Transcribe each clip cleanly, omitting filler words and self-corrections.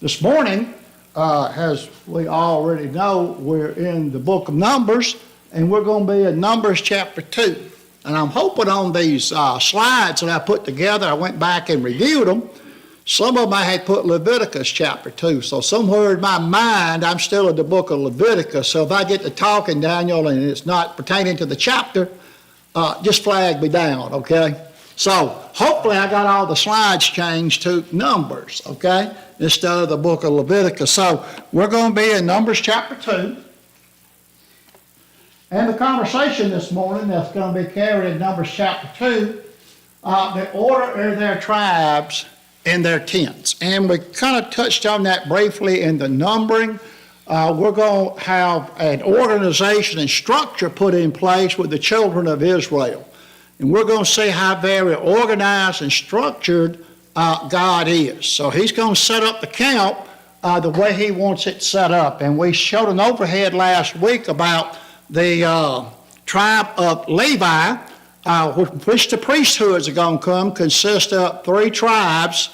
This morning, as we already know, we're in the book of Numbers, and we're going to be in Numbers chapter 2. And I'm hoping on these slides that I put together, I went back and reviewed them. Some of them I had put Leviticus chapter 2. So somewhere in my mind, I'm still in the book of Leviticus. So if I get to talking, Daniel, and it's not pertaining to the chapter, just flag me down, okay? So hopefully I got all the slides changed to Numbers, okay, instead of the book of Leviticus. So we're going to be in Numbers chapter 2. And the conversation this morning that's going to be carried in Numbers chapter 2, the order of their tribes in their tents. And we kind of touched on that briefly in the numbering. We're going to have an organization and structure put in place with the children of Israel. And we're going to see how very organized and structured God is. So he's going to set up the camp the way he wants it set up. And we showed an overhead last week about the tribe of Levi, which the priesthoods are going to come, consist of 3 tribes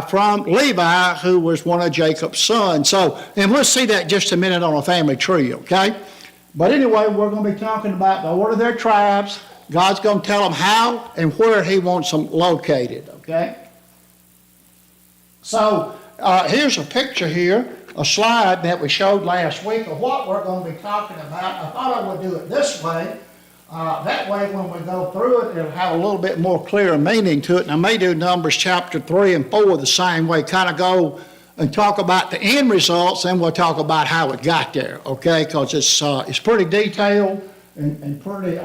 from Levi, who was one of Jacob's sons. So, and we'll see that just a minute on a family tree, okay? But anyway, we're going to be talking about the order of their tribes. God's going to tell them how and where he wants them located, okay? So here's a picture here, a slide that we showed last week of what we're going to be talking about. I thought I would do it this way. That way when we go through it, it'll have a little bit more clear meaning to it. And I may do Numbers chapter 3 and 4 the same way, kind of go and talk about the end results, and we'll talk about how it got there, okay? Because it's pretty detailed and pretty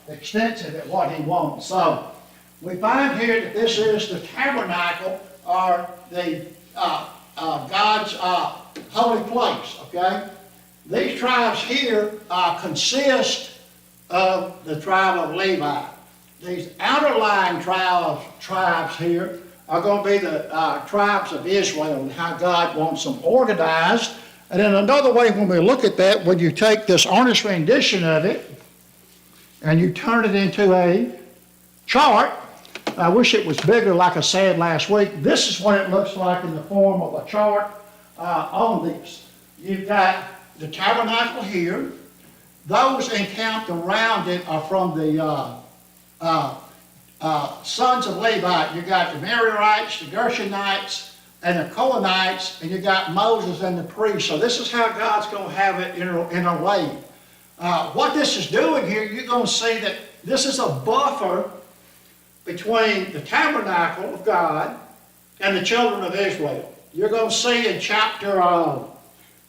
extensive at what he wants. So we find here that this is the tabernacle, or the God's holy place, okay? These tribes here consist of the tribe of Levi. These outer lying tribes here are going to be the tribes of Israel and how God wants them organized. And then another way when we look at that, when you take this honest rendition of it and you turn it into a chart, I wish it was bigger like I said last week. This is what it looks like in the form of a chart on this. You've got the tabernacle here. Those encamped around it are from the sons of Levi. You got the Merarites, the Gershonites, and the Kohenites, and you got Moses and the priests. So this is how God's going to have it interlaid. What this is doing here, you're going to see that this is a buffer between the tabernacle of God and the children of Israel. You're going to see in chapter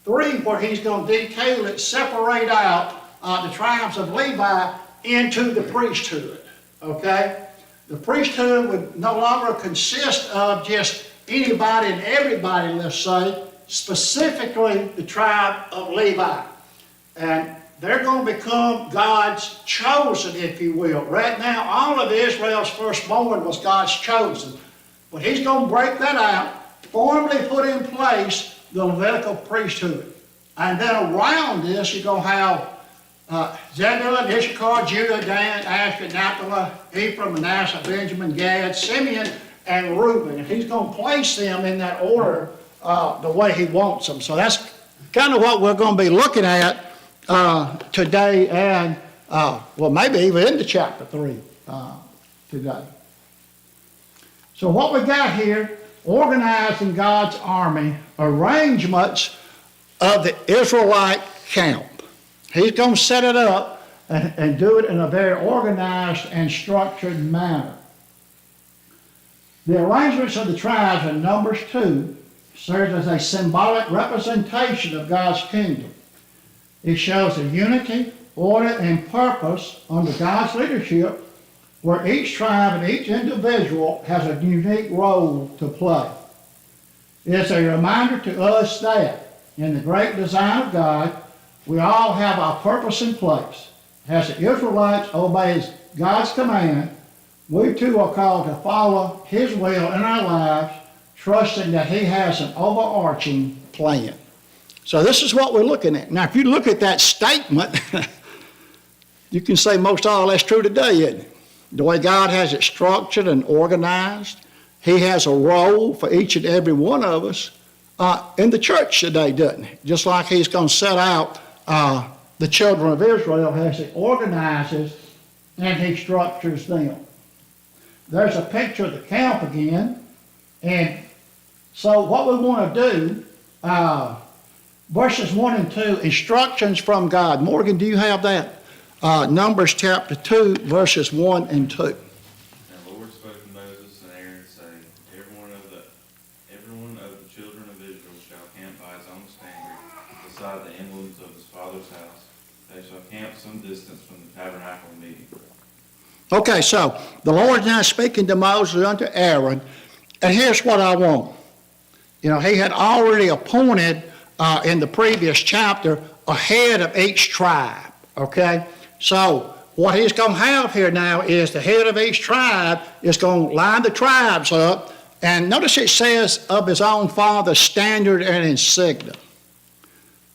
3 where he's going to detail it, separate out the tribes of Levi into the priesthood, okay? The priesthood would no longer consist of just anybody and everybody, let's say, specifically the tribe of Levi. And they're going to become God's chosen, if you will. Right now, all of Israel's firstborn was God's chosen. But he's going to break that out, formally put in place the Levitical priesthood. And then around this, you're going to have Zebulun, Issachar, Judah, Dan, Asher, Naphtali, Ephraim, Manasseh, Benjamin, Gad, Simeon, and Reuben. And he's going to place them in that order the way he wants them. So that's kind of what we're going to be looking at today, and well, maybe even into chapter 3 today. So what we got here, organizing God's army, arrangements of the Israelite camp. He's going to set it up and do it in a very organized and structured manner. The arrangements of the tribes in Numbers 2 serves as a symbolic representation of God's kingdom. It shows the unity, order, and purpose under God's leadership, where each tribe and each individual has a unique role to play. It's a reminder to us that, in the great design of God, we all have our purpose in place. As the Israelites obey God's command, we too are called to follow his will in our lives, trusting that he has an overarching plan. So this is what we're looking at. Now, if you look at that statement, you can say most all that's true today, isn't it? The way God has it structured and organized, he has a role for each and every one of us in the church today, doesn't he? Just like he's going to set out the children of Israel as he organizes and he structures them. There's a picture of the camp again. And so what we want to do, verses 1 and 2, instructions from God. Morgan, do you have that? Numbers chapter 2, verses 1 and 2. And the Lord spoke to Moses and Aaron, saying, Everyone of the children of Israel shall camp by his own standard, beside the emblems of his father's house. They shall camp some distance from the tabernacle of meeting. Okay, so the Lord now speaking to Moses unto Aaron, and here's what I want. You know, he had already appointed in the previous chapter a head of each tribe, okay? So what he's going to have here now is the head of each tribe is going to line the tribes up, and notice it says of his own father's standard and insignia.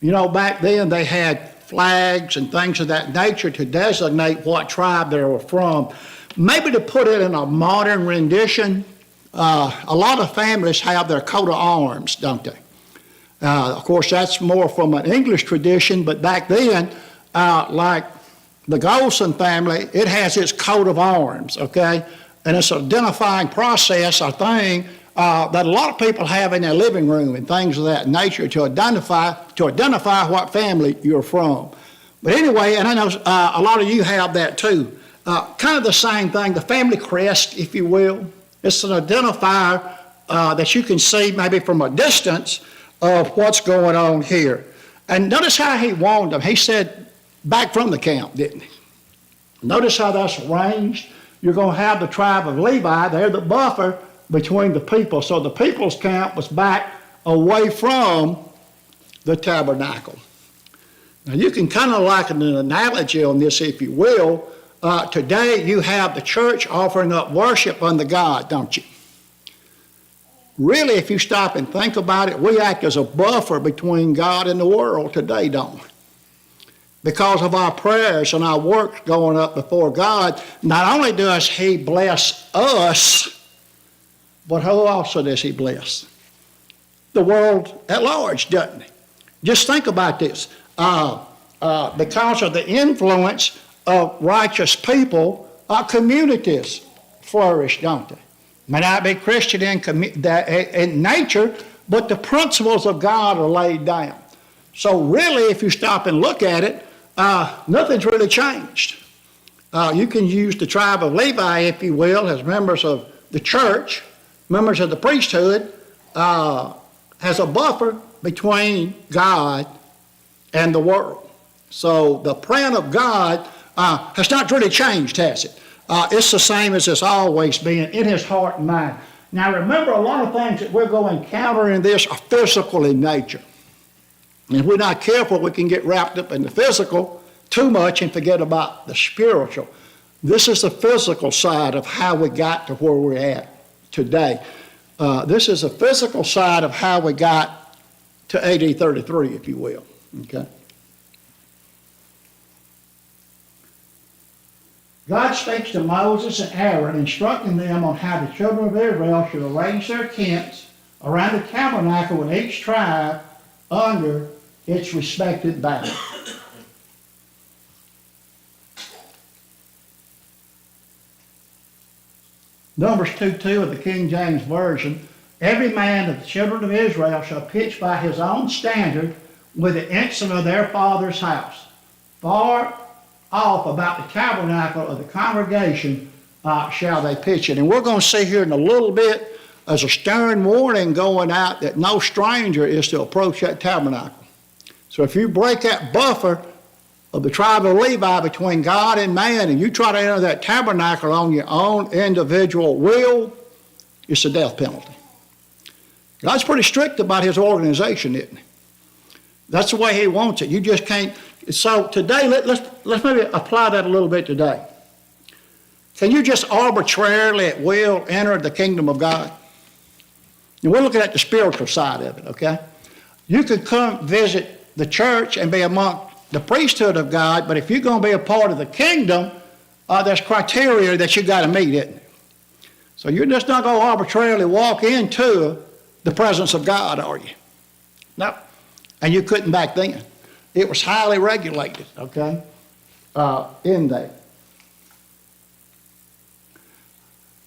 You know, back then they had flags and things of that nature to designate what tribe they were from. Maybe to put it in a modern rendition, a lot of families have their coat of arms, don't they? Of course, that's more from an English tradition, but back then, like the Golson family, it has its coat of arms, okay? And it's an identifying process or thing that a lot of people have in their living room and things of that nature to identify what family you're from. But anyway, and I know a lot of you have that too. Kind of the same thing, the family crest, if you will. It's an identifier that you can see maybe from a distance of what's going on here. And notice how he warned them. He said, back from the camp, didn't he? Notice how that's arranged. You're going to have the tribe of Levi. They're the buffer between the people. So the people's camp was back away from the tabernacle. Now you can kind of liken an analogy on this, if you will. Today you have the church offering up worship unto God, don't you? Really, if you stop and think about it, we act as a buffer between God and the world today, don't we? Because of our prayers and our work going up before God, not only does he bless us, but who also does he bless? The world at large, doesn't he? Just think about this. Because of the influence of righteous people, our communities flourish, don't they? May not be Christian in nature, but the principles of God are laid down. So really, if you stop and look at it, nothing's really changed. You can use the tribe of Levi, if you will, as members of the church, members of the priesthood, as a buffer between God and the world. So the plan of God has not really changed, has it? It's the same as it's always been in his heart and mind. Now remember, a lot of things that we're going to encounter in this are physical in nature. And if we're not careful, we can get wrapped up in the physical too much and forget about the spiritual. This is the physical side of how we got to where we're at today. This is the physical side of how we got to AD 33, if you will. Okay. God speaks to Moses and Aaron, instructing them on how the children of Israel should arrange their tents around the tabernacle with each tribe under its respected banner. Numbers 2:2 of the King James Version, every man of the children of Israel shall pitch by his own standard with the ensign of their father's house. Far off about the tabernacle of the congregation shall they pitch it. And we're going to see here in a little bit, there's a stern warning going out that no stranger is to approach that tabernacle. So if you break that buffer of the tribe of Levi between God and man, and you try to enter that tabernacle on your own individual will, it's a death penalty. God's pretty strict about his organization, isn't he? That's the way he wants it. You just can't. So today, let's maybe apply that a little bit today. Can you just arbitrarily at will enter the kingdom of God? And we're looking at the spiritual side of it, okay? You could come visit the church and be among the priesthood of God, but if you're going to be a part of the kingdom, there's criteria that you got to meet, isn't it? So you're just not going to arbitrarily walk into the presence of God, are you? No. And you couldn't back then. It was highly regulated, okay, in there.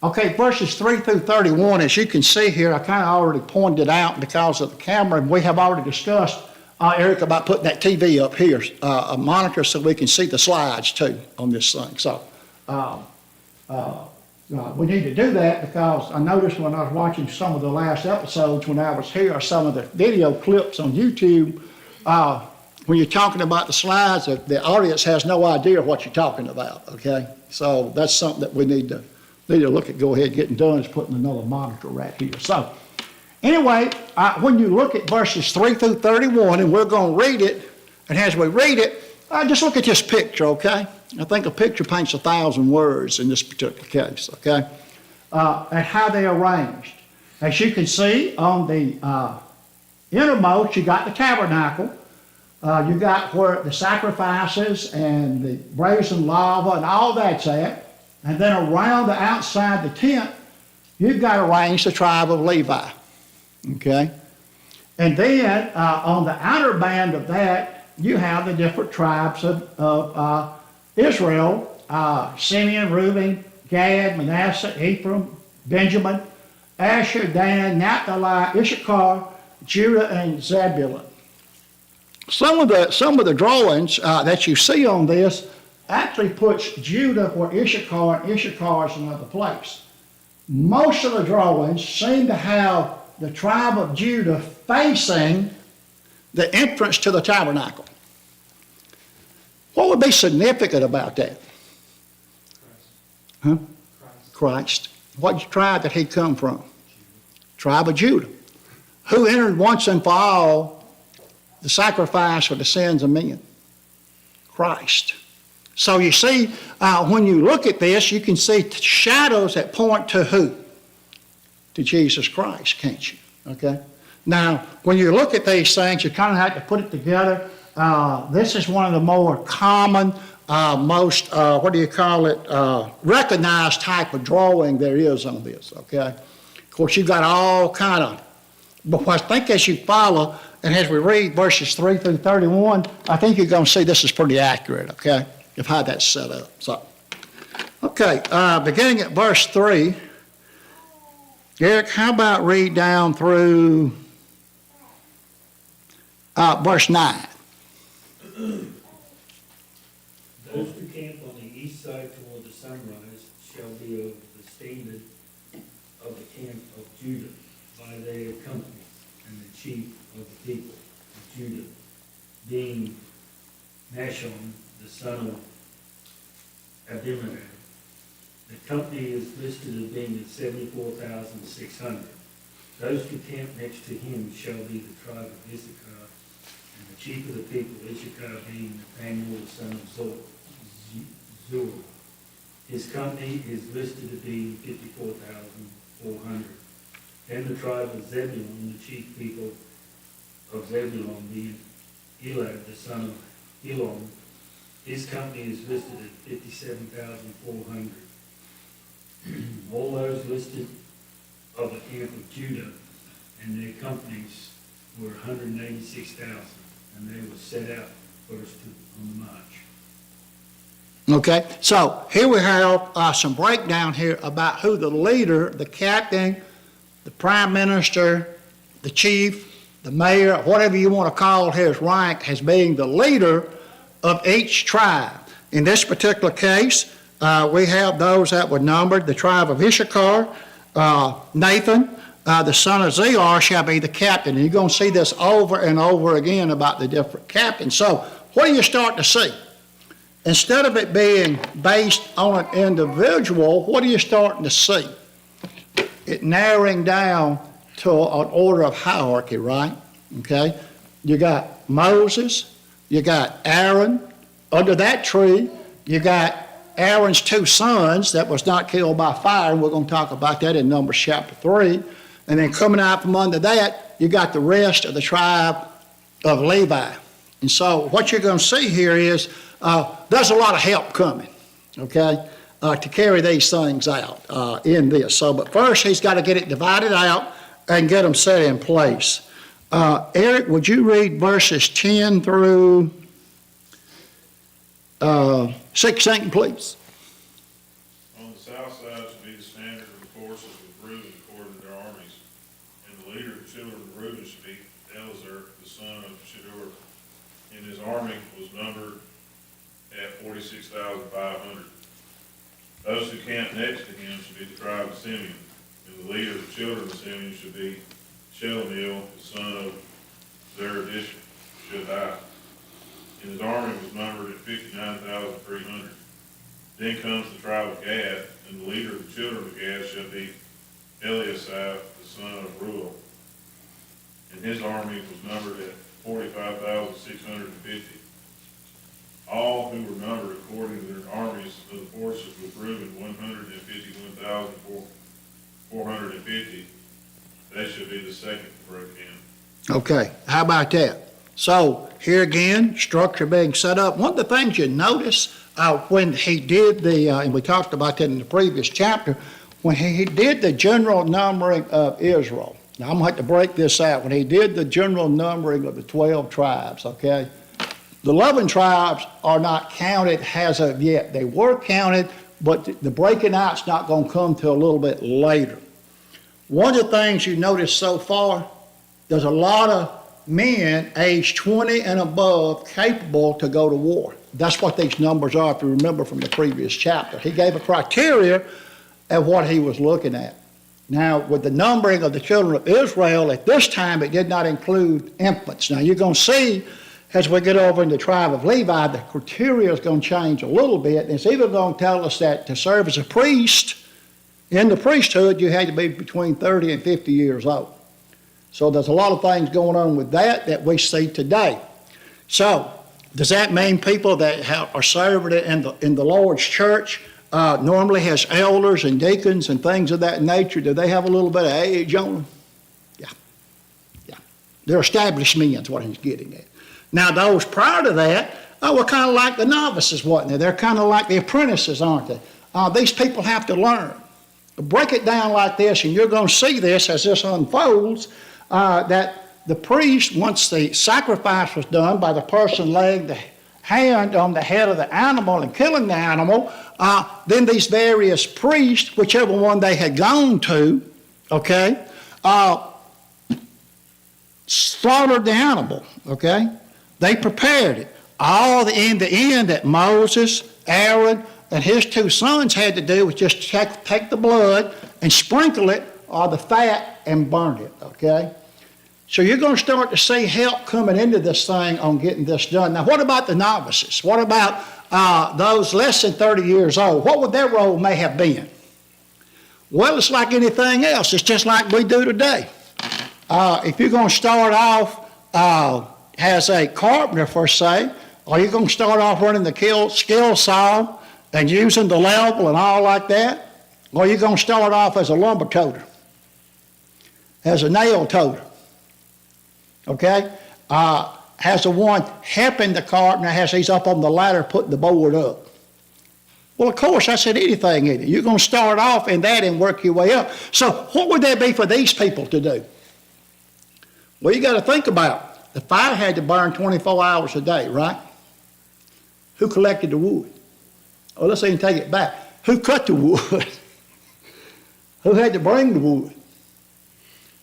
Okay, verses 3 through 31, as you can see here, I kind of already pointed it out because of the camera, and we have already discussed, Eric, about putting that TV up here, a monitor, so we can see the slides too on this thing. So we need to do that because I noticed when I was watching some of the last episodes when I was here, some of the video clips on YouTube, when you're talking about the slides, the audience has no idea what you're talking about, okay? So that's something that we need to look at, go ahead, getting done, is putting another monitor right here. So anyway, when you look at verses 3 through 31, and we're going to read it, and as we read it, just look at this picture, okay? I think a picture paints 1,000 words in this particular case, okay? And how they're arranged. As you can see on the innermost, you got the tabernacle. You got where the sacrifices and the brazen lava and all that's at. And then around the outside the tent, you've got arranged the tribe of Levi, okay? And then on the outer band of that, you have the different tribes of Israel, Simeon, Reuben, Gad, Manasseh, Ephraim, Benjamin, Asher, Dan, Naphtali, Issachar, Judah, and Zebulun. Some of the drawings that you see on this actually puts Judah where Issachar, and Issachar is another place. Most of the drawings seem to have the tribe of Judah facing the entrance to the tabernacle. What would be significant about that? Huh? Christ. What tribe did he come from? Tribe of Judah. Who entered once and for all the sacrifice for the sins of men? Christ. So you see, when you look at this, you can see shadows that point to who? To Jesus Christ, can't you? Okay? Now, when you look at these things, you kind of have to put it together. This is one of the more common, most, recognized type of drawing there is on this, okay? Of course, you've got all kind of, but I think as you follow, and as we read verses 3 through 31, I think you're going to see this is pretty accurate, okay, of how that's set up. So, okay, beginning at verse 3, Eric, how about read down through verse 9? Those who camp on the east side toward the sunrise shall be of the standard of the camp of Judah by their companies, and the chief of the people of Judah, being Nashon, the son of Abinadab. The company is listed as being at 74,600. Those who camp next to him shall be the tribe of Issachar, and the chief of the people, Issachar, being Nathaniel, the son of Zur. His company is listed to be 54,400. Then the tribe of Zebulun, the chief people of Zebulun, being Elad, the son of Elon. His company is listed at 57,400. All those listed of the camp of Judah and their companies were 186,000, and they were set out first on the march. Okay, so here we have some breakdown here about who the leader, the captain, the prime minister, the chief, the mayor, whatever you want to call his rank, as being the leader of each tribe. In this particular case, we have those that were numbered, the tribe of Issachar, Nathan, the son of Zeor shall be the captain. And you're going to see this over and over again about the different captains. So what do you start to see? Instead of it being based on an individual, what are you starting to see? It narrowing down to an order of hierarchy, right? Okay? You got Moses, you got Aaron. Under that tree, you got Aaron's two sons that was not killed by fire. We're going to talk about that in Numbers chapter 3. And then coming out from under that, you got the rest of the tribe of Levi. And so what you're going to see here is there's a lot of help coming, okay, to carry these things out in this. So, but first he's got to get it divided out and get them set in place. Eric, would you read verses 10 through 16, please? On the south side shall be the standard of the forces of Reuben according to their armies. And the leader of the children of Reuben shall be Elazar, the son of Shedeur. And his army was numbered at 46,500. Those who camped next to him shall be the tribe of Simeon. And the leader of the children of Simeon shall be Shelomiel, the son of Zeradishah. And his army was numbered at 59,300. Then comes the tribe of Gad, and the leader of the children of Gad shall be Eliasaph, the son of Ruel. And his army was numbered at 45,650. All who were numbered according to their armies of the forces with Reuben, 151,450. They shall be the second to break in. Okay, how about that? So here again, structure being set up. One of the things you notice when he did and we talked about that in the previous chapter, when he did the general numbering of Israel. Now I'm going to have to break this out. When he did the general numbering of the 12 tribes, okay, the 11 tribes are not counted as of yet. They were counted, but the breaking out's not going to come till a little bit later. One of the things you notice so far, there's a lot of men aged 20 and above capable to go to war. That's what these numbers are, if you remember from the previous chapter. He gave a criteria of what he was looking at. Now, with the numbering of the children of Israel, at this time, it did not include infants. Now, you're going to see, as we get over in the tribe of Levi, the criteria is going to change a little bit. And it's even going to tell us that to serve as a priest, in the priesthood, you had to be between 30 and 50 years old. So there's a lot of things going on with that we see today. So does that mean people that are serving in the Lord's church normally has elders and deacons and things of that nature? Do they have a little bit of age on them? Yeah. They're established men is what he's getting at. Now those prior to that were kind of like the novices, wasn't they? They're kind of like the apprentices, aren't they? These people have to learn. Break it down like this, and you're going to see this as this unfolds, that the priest, once the sacrifice was done by the person laying the hand on the head of the animal and killing the animal, then these various priests, whichever one they had gone to, okay, slaughtered the animal, okay? They prepared it. All in the end that Moses, Aaron, and his two sons had to do was just take the blood and sprinkle it or the fat and burn it, okay? So you're going to start to see help coming into this thing on getting this done. Now, what about the novices? What about those less than 30 years old? What would their role may have been? Well, it's like anything else. It's just like we do today. If you're going to start off as a carpenter, per se, or you're going to start off running the skill saw and using the level and all like that, or you're going to start off as a lumber toter, as a nail toter, okay? Has the one helping the carpenter as he's up on the ladder putting the board up. Well, of course, I said anything in it. You're going to start off in that and work your way up. So what would that be for these people to do? Well, you got to think about it. The fire had to burn 24 hours a day, right? Who collected the wood? Oh, let's even take it back. Who cut the wood? Who had to bring the wood?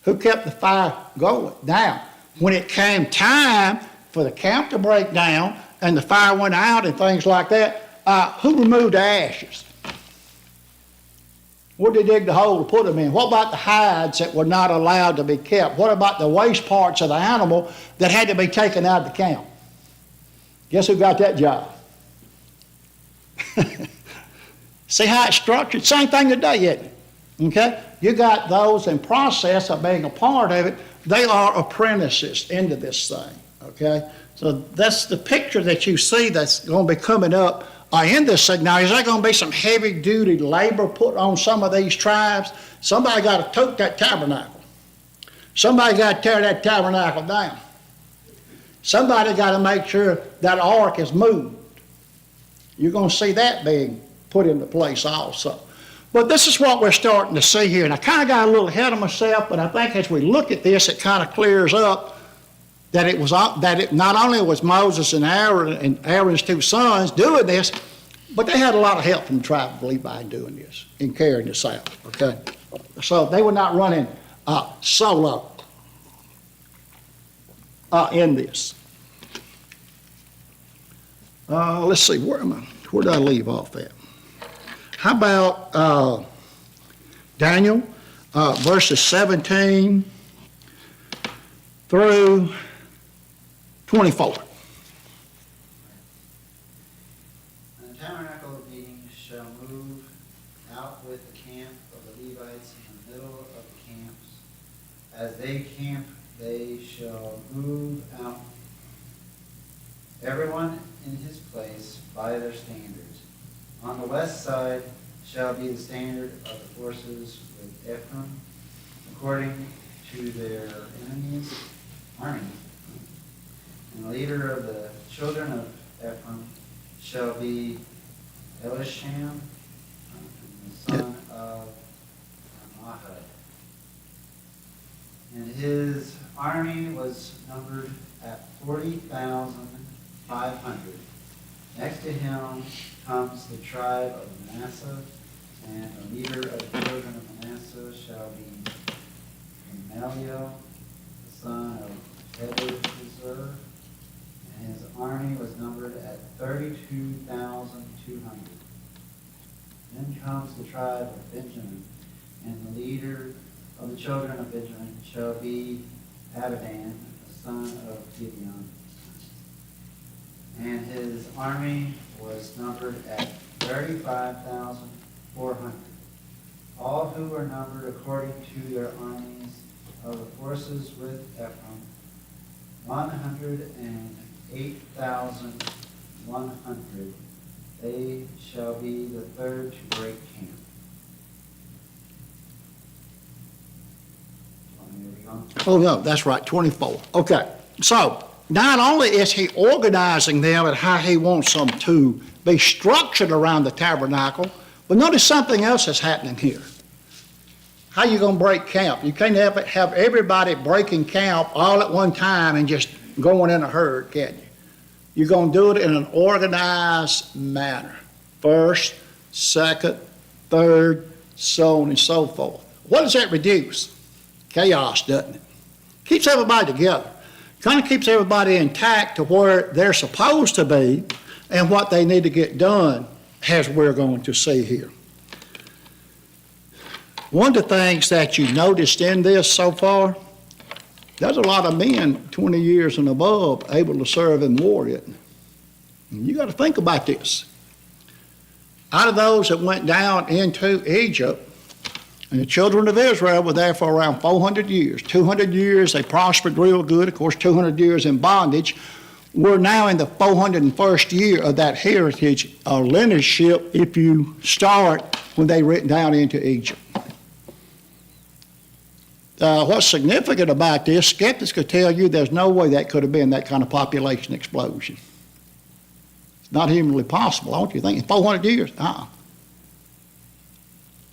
Who kept the fire going? Now, when it came time for the camp to break down and the fire went out and things like that, who removed the ashes? Where did they dig the hole to put them in? What about the hides that were not allowed to be kept? What about the waste parts of the animal that had to be taken out of the camp? Guess who got that job? See how it's structured? Same thing today, isn't it? Okay? You got those in process of being a part of it. They are apprentices into this thing, okay? So that's the picture that you see that's going to be coming up in this thing. Now, is there going to be some heavy-duty labor put on some of these tribes? Somebody got to tote that tabernacle. Somebody got to tear that tabernacle down. Somebody got to make sure that ark is moved. You're going to see that being put into place also. But this is what we're starting to see here. And I kind of got a little ahead of myself, but I think as we look at this, it kind of clears up that it was, that it not only was Moses and Aaron and Aaron's two sons doing this, but they had a lot of help from the tribe of Levi in doing this, in carrying this out, okay? So they were not running solo in this. Let's see, where am I? Where did I leave off at? How about Daniel, verses 17 through 24. And the tabernacle of meeting shall move out with the camp of the Levites in the middle of the camps. As they camp, they shall move out, everyone in his place by their standards. On the west side shall be the standard of the forces with Ephraim, according to their enemies' army. And the leader of the children of Ephraim shall be Elisham, the son of Ammihud. And his army was numbered at 40,500. Next to him comes the tribe of Manasseh, and the leader of the children of Manasseh shall be Gamaliel, the son of Pedahzur, and his army was numbered at 32,200. Then comes the tribe of Benjamin, and the leader of the children of Benjamin shall be Abidan, the son of Gideon. And his army was numbered at 35,400. All who were numbered according to their armies of the forces with Ephraim, 108,100. They shall be the third to break camp. Want me to read on? Oh, no, that's right, 24. Okay, so not only is he organizing them and how he wants them to be structured around the tabernacle, but notice something else that's happening here. How you going to break camp? You can't have everybody breaking camp all at one time and just going in a herd, can you? You're going to do it in an organized manner. First, second, third, so on and so forth. What does that reduce? Chaos, doesn't it? Keeps everybody together. Kind of keeps everybody intact to where they're supposed to be and what they need to get done, as we're going to see here. One of the things that you noticed in this so far, there's a lot of men 20 years and above able to serve in war, isn't there? And you got to think about this. Out of those that went down into Egypt, and the children of Israel were there for around 400 years. 200 years they prospered real good. Of course, 200 years in bondage. We're now in the 401st year of that heritage or lineageship if you start when they went down into Egypt. What's significant about this, skeptics could tell you there's no way that could have been that kind of population explosion. It's not humanly possible, don't you think? In 400 years?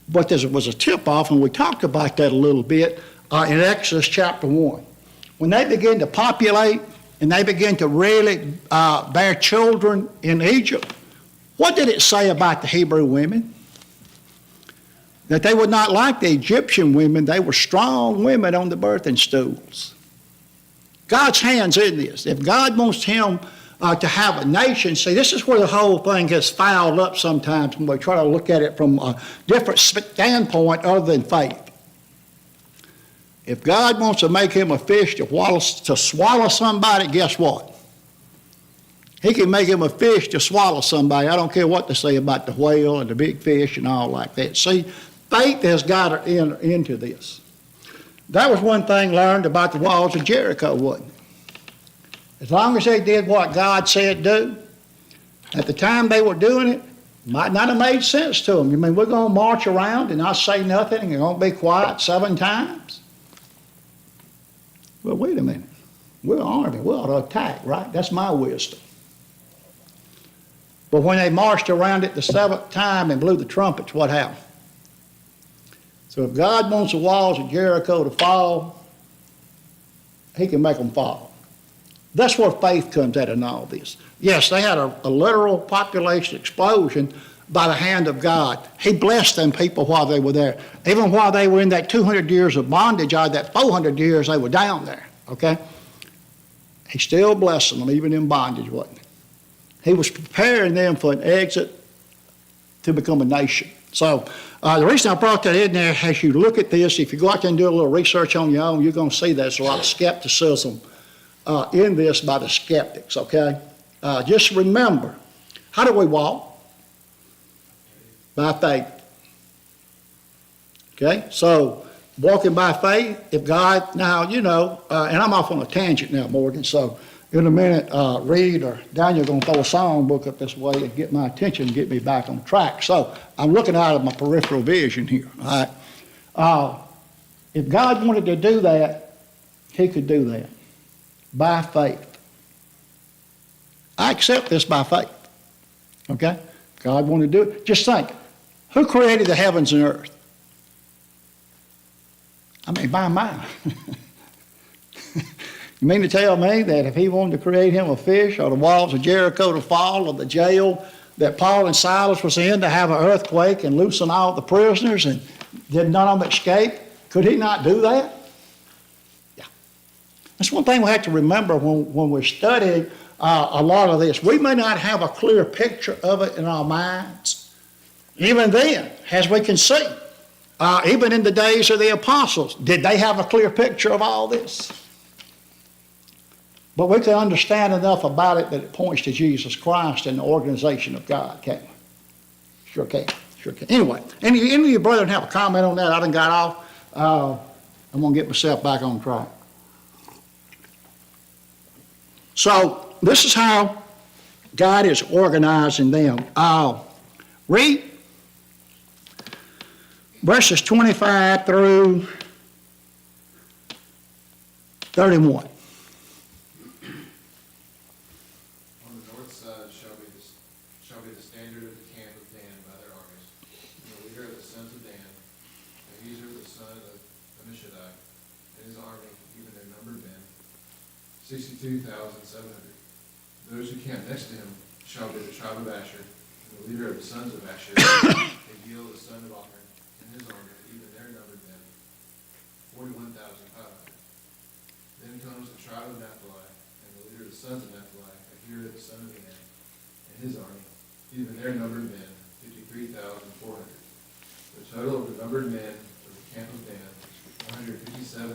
But there was a tip-off, and we talked about that a little bit in Exodus chapter 1. When they begin to populate and they begin to really bear children in Egypt, what did it say about the Hebrew women? That they were not like the Egyptian women. They were strong women on the birthing stools. God's hand's in this. If God wants him to have a nation, see, this is where the whole thing gets fouled up sometimes when we try to look at it from a different standpoint other than faith. If God wants to make him a fish to swallow somebody, guess what? He can make him a fish to swallow somebody. I don't care what they say about the whale and the big fish and all like that. See, faith has got to enter into this. That was one thing learned about the walls of Jericho, wasn't it? As long as they did what God said do, at the time they were doing it, might not have made sense to them. You mean we're going to march around and not say nothing and you're going to be quiet 7 times? Well, wait a minute. We're an army. We ought to attack, right? That's my wisdom. But when they marched around it the 7th time and blew the trumpets, what happened? So if God wants the walls of Jericho to fall, he can make them fall. That's where faith comes out in all this. Yes, they had a literal population explosion by the hand of God. He blessed them people while they were there. Even while they were in that 200 years of bondage, or that 400 years they were down there, okay? He still blessed them, even in bondage, wasn't he? He was preparing them for an exit to become a nation. So the reason I brought that in there, as you look at this, if you go out there and do a little research on your own, you're going to see there's a lot of skepticism in this by the skeptics, okay? Just remember, how do we walk? By faith. Okay? So, walking by faith, if God, now, you know, and I'm off on a tangent now, Morgan, so in a minute, Reed or Daniel are going to throw a song book up this way and get my attention and get me back on track. So, I'm looking out of my peripheral vision here, all right? If God wanted to do that, he could do that by faith. I accept this by faith, okay? God wanted to do it. Just think, who created the heavens and earth? I mean, by mine. You mean to tell me that if he wanted to create him a fish, or the walls of Jericho to fall, or the jail that Paul and Silas was in to have an earthquake and loosen all the prisoners and did none of them escape, could he not do that? Yeah. That's one thing we have to remember when we're studying a lot of this. We may not have a clear picture of it in our minds. Even then, as we can see, even in the days of the apostles, did they have a clear picture of all this? But we can understand enough about it that it points to Jesus Christ and the organization of God, can't we? Sure can, sure can. Anyway, any of you brethren have a comment on that? I done got off. I'm going to get myself back on track. So, this is how God is organizing them. Read verses 25 through 31. On the north side shall be the standard of the camp of Dan by their armies, and the leader of the sons of Dan, Ahiezer the son of Ammishaddai, and his army, even their numbered men, 62,700. Those who camp next to him shall be the tribe of Asher, and the leader of the sons of Asher, Pagiel the son of Ochran, and his army, even their numbered men, 41,500. Then comes the tribe of Naphtali, and the leader of the sons of Naphtali, Ahira the son of Enan, and his army, even their numbered men, 53,400. The total of the numbered men of the camp of Dan is 157,600.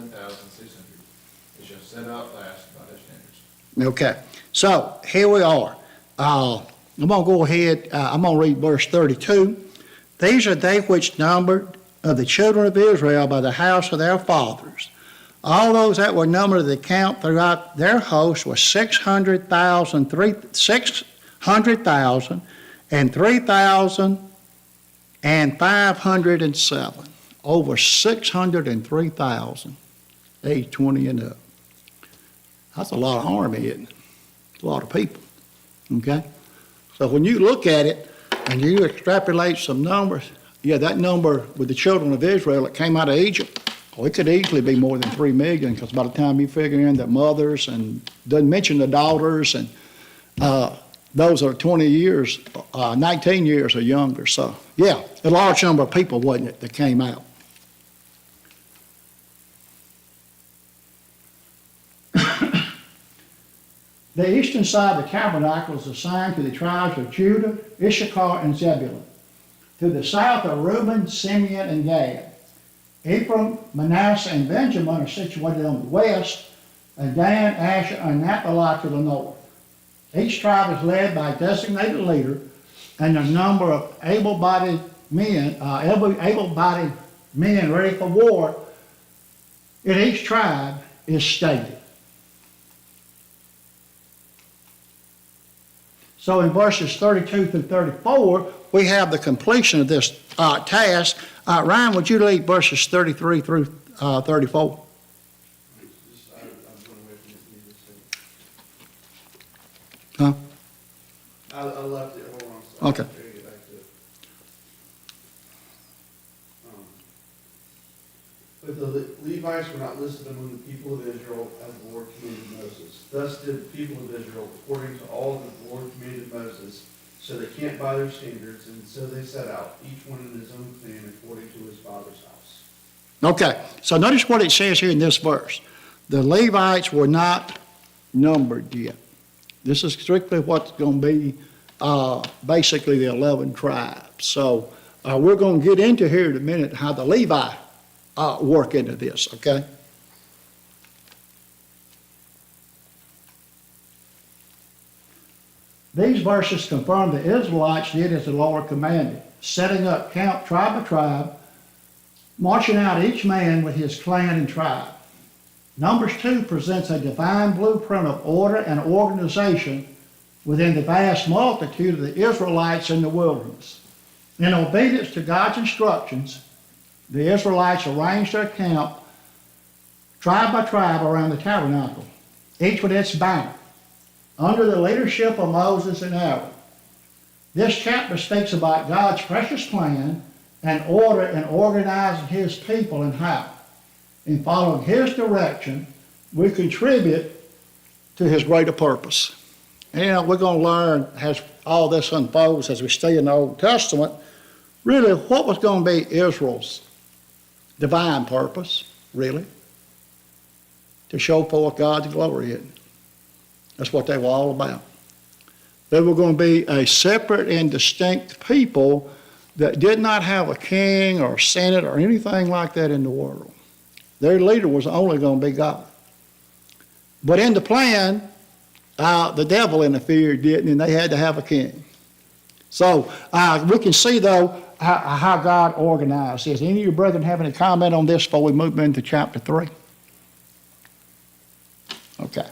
They shall set out last by their standards. Okay, so here we are. I'm going to go ahead, I'm going to read verse 32. These are they which numbered of the children of Israel by the house of their fathers. All those that were numbered of the count throughout their host was 600,000 and 3,507. Over 603,000, age 20 and up. That's a lot of army, isn't it? It's a lot of people, okay? So when you look at it and you extrapolate some numbers, yeah, that number with the children of Israel that came out of Egypt, it could easily be more than 3 million, because by the time you figure in the mothers and doesn't mention the daughters and those are 20 years, 19 years or younger. So, yeah, a large number of people, wasn't it, that came out. The eastern side of the tabernacle is assigned to the tribes of Judah, Issachar, and Zebulun. To the south are Reuben, Simeon, and Gad. Ephraim, Manasseh, and Benjamin are situated on the west, and Dan, Asher, and Naphtali to the north. Each tribe is led by a designated leader, and the number of able-bodied men ready for war in each tribe is stated. So in verses 32 through 34, we have the completion of this task. Ryan, would you read verses 33 through 34? I'm going away from this Huh? I left it, hold on. Okay. Gotta get back to it. But the Levites were not listed among the people of Israel as the Lord commanded Moses. Thus did the people of Israel according to all that the Lord commanded Moses, so they camped by their standards, and so they set out, each one in his own clan according to his father's house. Okay, so notice what it says here in this verse. The Levites were not numbered yet. This is strictly what's going to be basically the 11 tribes. So we're going to get into here in a minute how the Levi work into this, okay? These verses confirm the Israelites did as the Lord commanded, setting up camp tribe by tribe, marching out each man with his clan and tribe. Numbers 2 presents a divine blueprint of order and organization within the vast multitude of the Israelites in the wilderness. In obedience to God's instructions, the Israelites arranged their camp tribe by tribe around the tabernacle, each with its banner, under the leadership of Moses and Aaron. This chapter speaks about God's precious plan and order in organizing his people and how, in following his direction, we contribute to his greater purpose. And we're going to learn as all this unfolds as we stay in the Old Testament, really what was going to be Israel's divine purpose, really, to show forth God's glory in it. That's what they were all about. They were going to be a separate and distinct people that did not have a king or a senate or anything like that in the world. Their leader was only going to be God. But in the plan, the devil interfered, didn't he? And they had to have a king. So we can see, though, how God organized this. Any of your brethren have any comment on this before we move into chapter 3? Okay.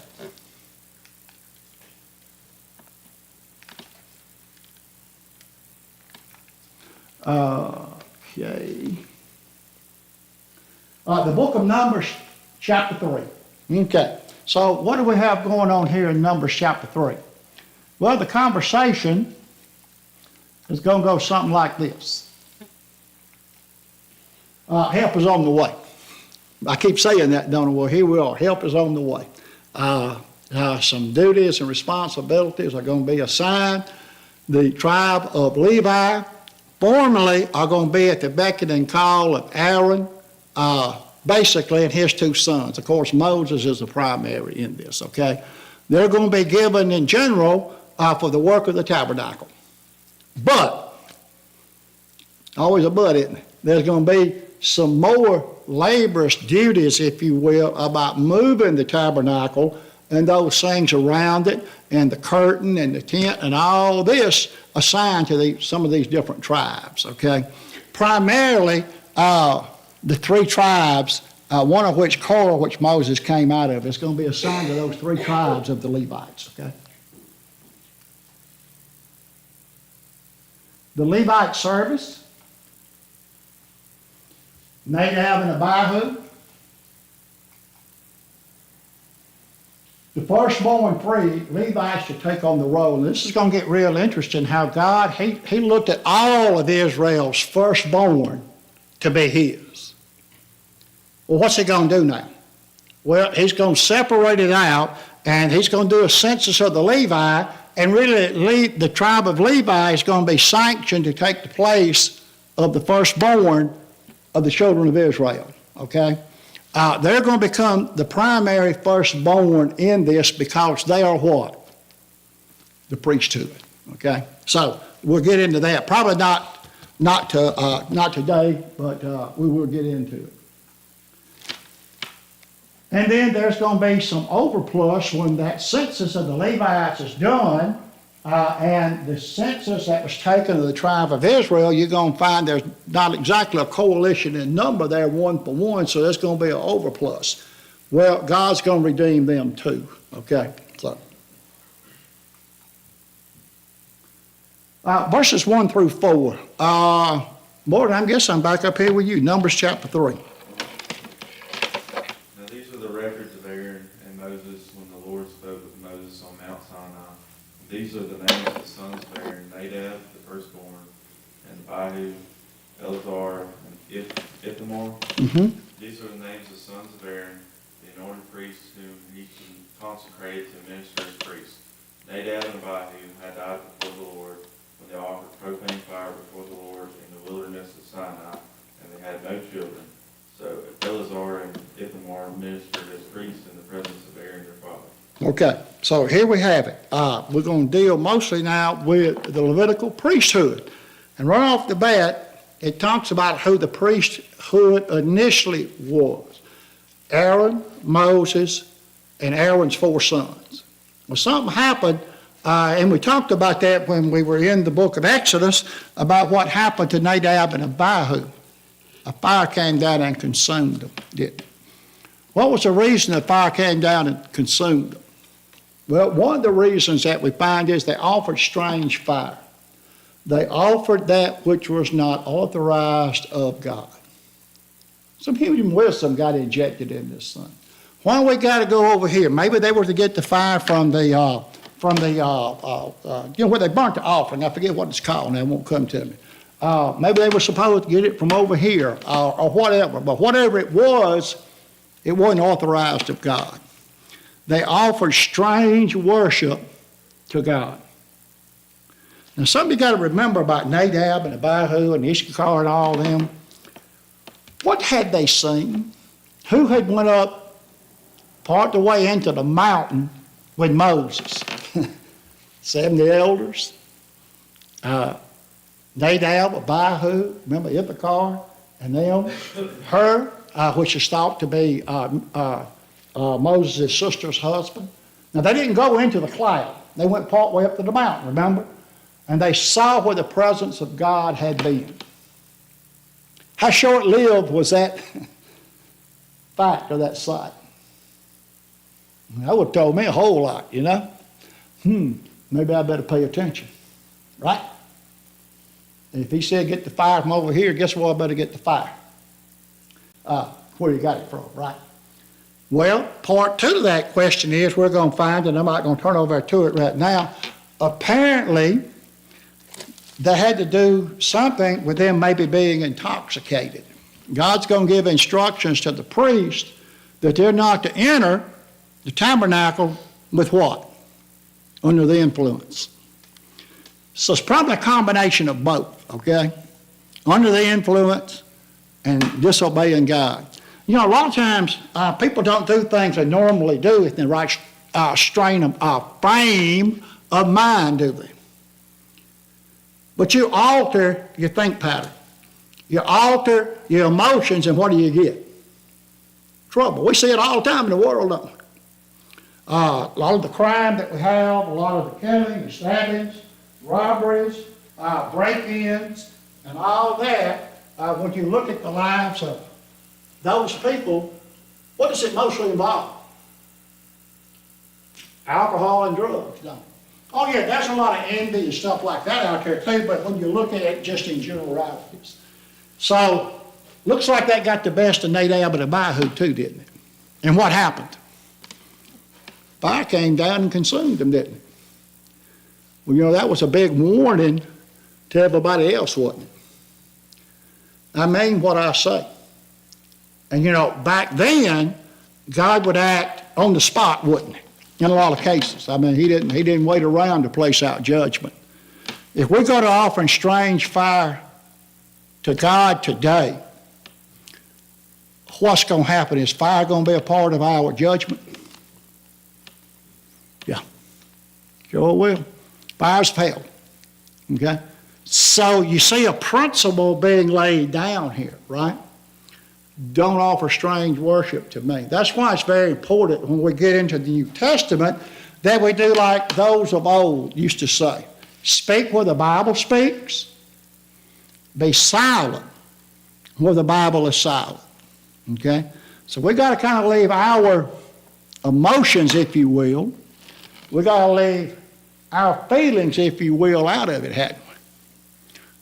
Okay. The book of Numbers, chapter 3. Okay. So what do we have going on here in Numbers chapter 3? Well, the conversation is going to go something like this. Help is on the way. I keep saying that, don't I? Well, here we are. Help is on the way. Some duties and responsibilities are going to be assigned. The tribe of Levi formally are going to be at the beck and call of Aaron, basically, and his 2 sons. Of course, Moses is the primary in this, okay? They're going to be given in general for the work of the tabernacle. But, always a but, isn't it? There's going to be some more laborious duties, if you will, about moving the tabernacle and those things around it, and the curtain and the tent and all this assigned to some of these different tribes, okay? Primarily, the 3 tribes, one of which, Korah, which Moses came out of, is going to be assigned to those 3 tribes of the Levites, okay? The Levite service, Nadab and Abihu. The firstborn 3 Levites to take on the role. And this is going to get real interesting how God, he looked at all of Israel's firstborn to be his. Well, what's he going to do now? Well, he's going to separate it out, and he's going to do a census of the Levi, and really the tribe of Levi is going to be sanctioned to take the place of the firstborn of the children of Israel, okay? They're going to become the primary firstborn in this because they are what? The priesthood, okay? So we'll get into that. Probably not today, but we will get into it. And then there's going to be some overplus when that census of the Levites is done, and the census that was taken of the tribe of Israel, you're going to find there's not exactly a coalition in number there, 1 for 1, so there's going to be an overplus. Well, God's going to redeem them too, okay? So, verses 1 through 4. Morton, I guess I'm back up here with you. Numbers chapter 3. Now these are the records of Aaron and Moses when the Lord spoke with Moses on Mount Sinai. These are the names of the sons of Aaron: Nadab, the firstborn, and Abihu, Eleazar, and Ithamar. Mm-hmm. These are the names of the sons of Aaron, the anointed priests whom he consecrated to minister as priests. Nadab and Abihu had died before the Lord when they offered propane fire before the Lord in the wilderness of Sinai, and they had no children. So Eleazar and Ithamar ministered as priests in the presence of Aaron their father. Okay, so here we have it. We're going to deal mostly now with the Levitical priesthood. And right off the bat, it talks about who the priesthood initially was. Aaron, Moses, and Aaron's 4 sons. Well, something happened, and we talked about that when we were in the book of Exodus, about what happened to Nadab and Abihu. A fire came down and consumed them, didn't it? What was the reason the fire came down and consumed them? Well, one of the reasons that we find is they offered strange fire. They offered that which was not authorized of God. Some human wisdom got injected in this thing. Why we got to go over here? Maybe they were to get the fire from the where they burnt the offering. I forget what it's called now, it won't come to me. Maybe they were supposed to get it from over here or whatever. But whatever it wasn't authorized of God. They offered strange worship to God. Now, something you got to remember about Nadab and Abihu and Issachar and all them. What had they seen? Who had went up part of the way into the mountain with Moses? 70 elders. Nadab, Abihu, remember Issachar and them. Which is thought to be Moses' sister's husband. Now, they didn't go into the cloud. They went part way up to the mountain, remember? And they saw where the presence of God had been. How short-lived was that fact or that sight? That would have told me a whole lot, you know? Maybe I better pay attention, right? And if he said get the fire from over here, guess where I better get the fire? Where you got it from, right? Well, part 2 of that question is we're going to find, and I'm not going to turn over to it right now, apparently they had to do something with them maybe being intoxicated. God's going to give instructions to the priest that they're not to enter the tabernacle with what? Under the influence. So it's probably a combination of both, okay? Under the influence and disobeying God. You know, a lot of times people don't do things they normally do in the right frame of mind, do they? But you alter your think pattern. You alter your emotions, and what do you get? Trouble. We see it all the time in the world, don't we? A lot of the crime that we have, a lot of the killing, the stabbings, robberies, break-ins, and all that, when you look at the lives of those people, what does it mostly involve? Alcohol and drugs, don't it? Oh yeah, there's a lot of envy and stuff like that out there too, but when you look at it just in generalities. So, looks like that got the best of Nadab and Abihu too, didn't it? And what happened? Fire came down and consumed them, didn't it? Well, you know, that was a big warning to everybody else, wasn't it? I mean what I say. And you know, back then, God would act on the spot, wouldn't he? In a lot of cases. I mean, he didn't wait around to place out judgment. If we go to offering strange fire to God today, what's going to happen? Is fire going to be a part of our judgment? Yeah, sure will. Fire's hell. Okay? So you see a principle being laid down here, right? Don't offer strange worship to me. That's why it's very important when we get into the New Testament that we do like those of old used to say. Speak where the Bible speaks. Be silent where the Bible is silent. Okay? So we got to kind of leave our emotions, if you will. We got to leave our feelings, if you will, out of it, hadn't we?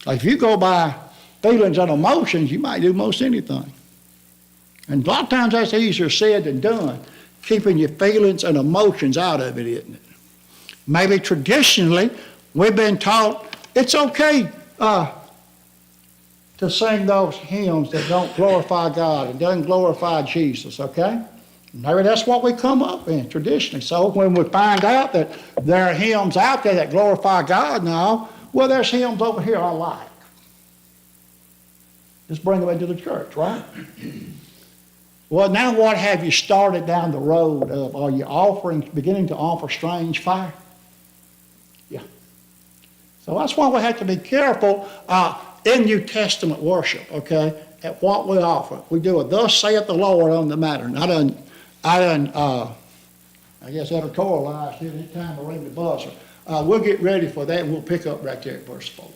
Like if you go by feelings and emotions, you might do most anything. And a lot of times that's easier said than done, keeping your feelings and emotions out of it, isn't it? Maybe traditionally we've been taught it's okay to sing those hymns that don't glorify God and doesn't glorify Jesus, okay? Maybe that's what we come up in traditionally. So when we find out that there are hymns out there that glorify God now, well, there's hymns over here I like. Just bring them into the church, right? Well, now what have you started down the road of? Are you beginning to offer strange fire? Yeah. So that's why we have to be careful in New Testament worship, okay, at what we offer. We do a thus saith the Lord on the matter. And I guess editorialized here anytime I ring the buzzer. We'll get ready for that and we'll pick up right there at verse 4.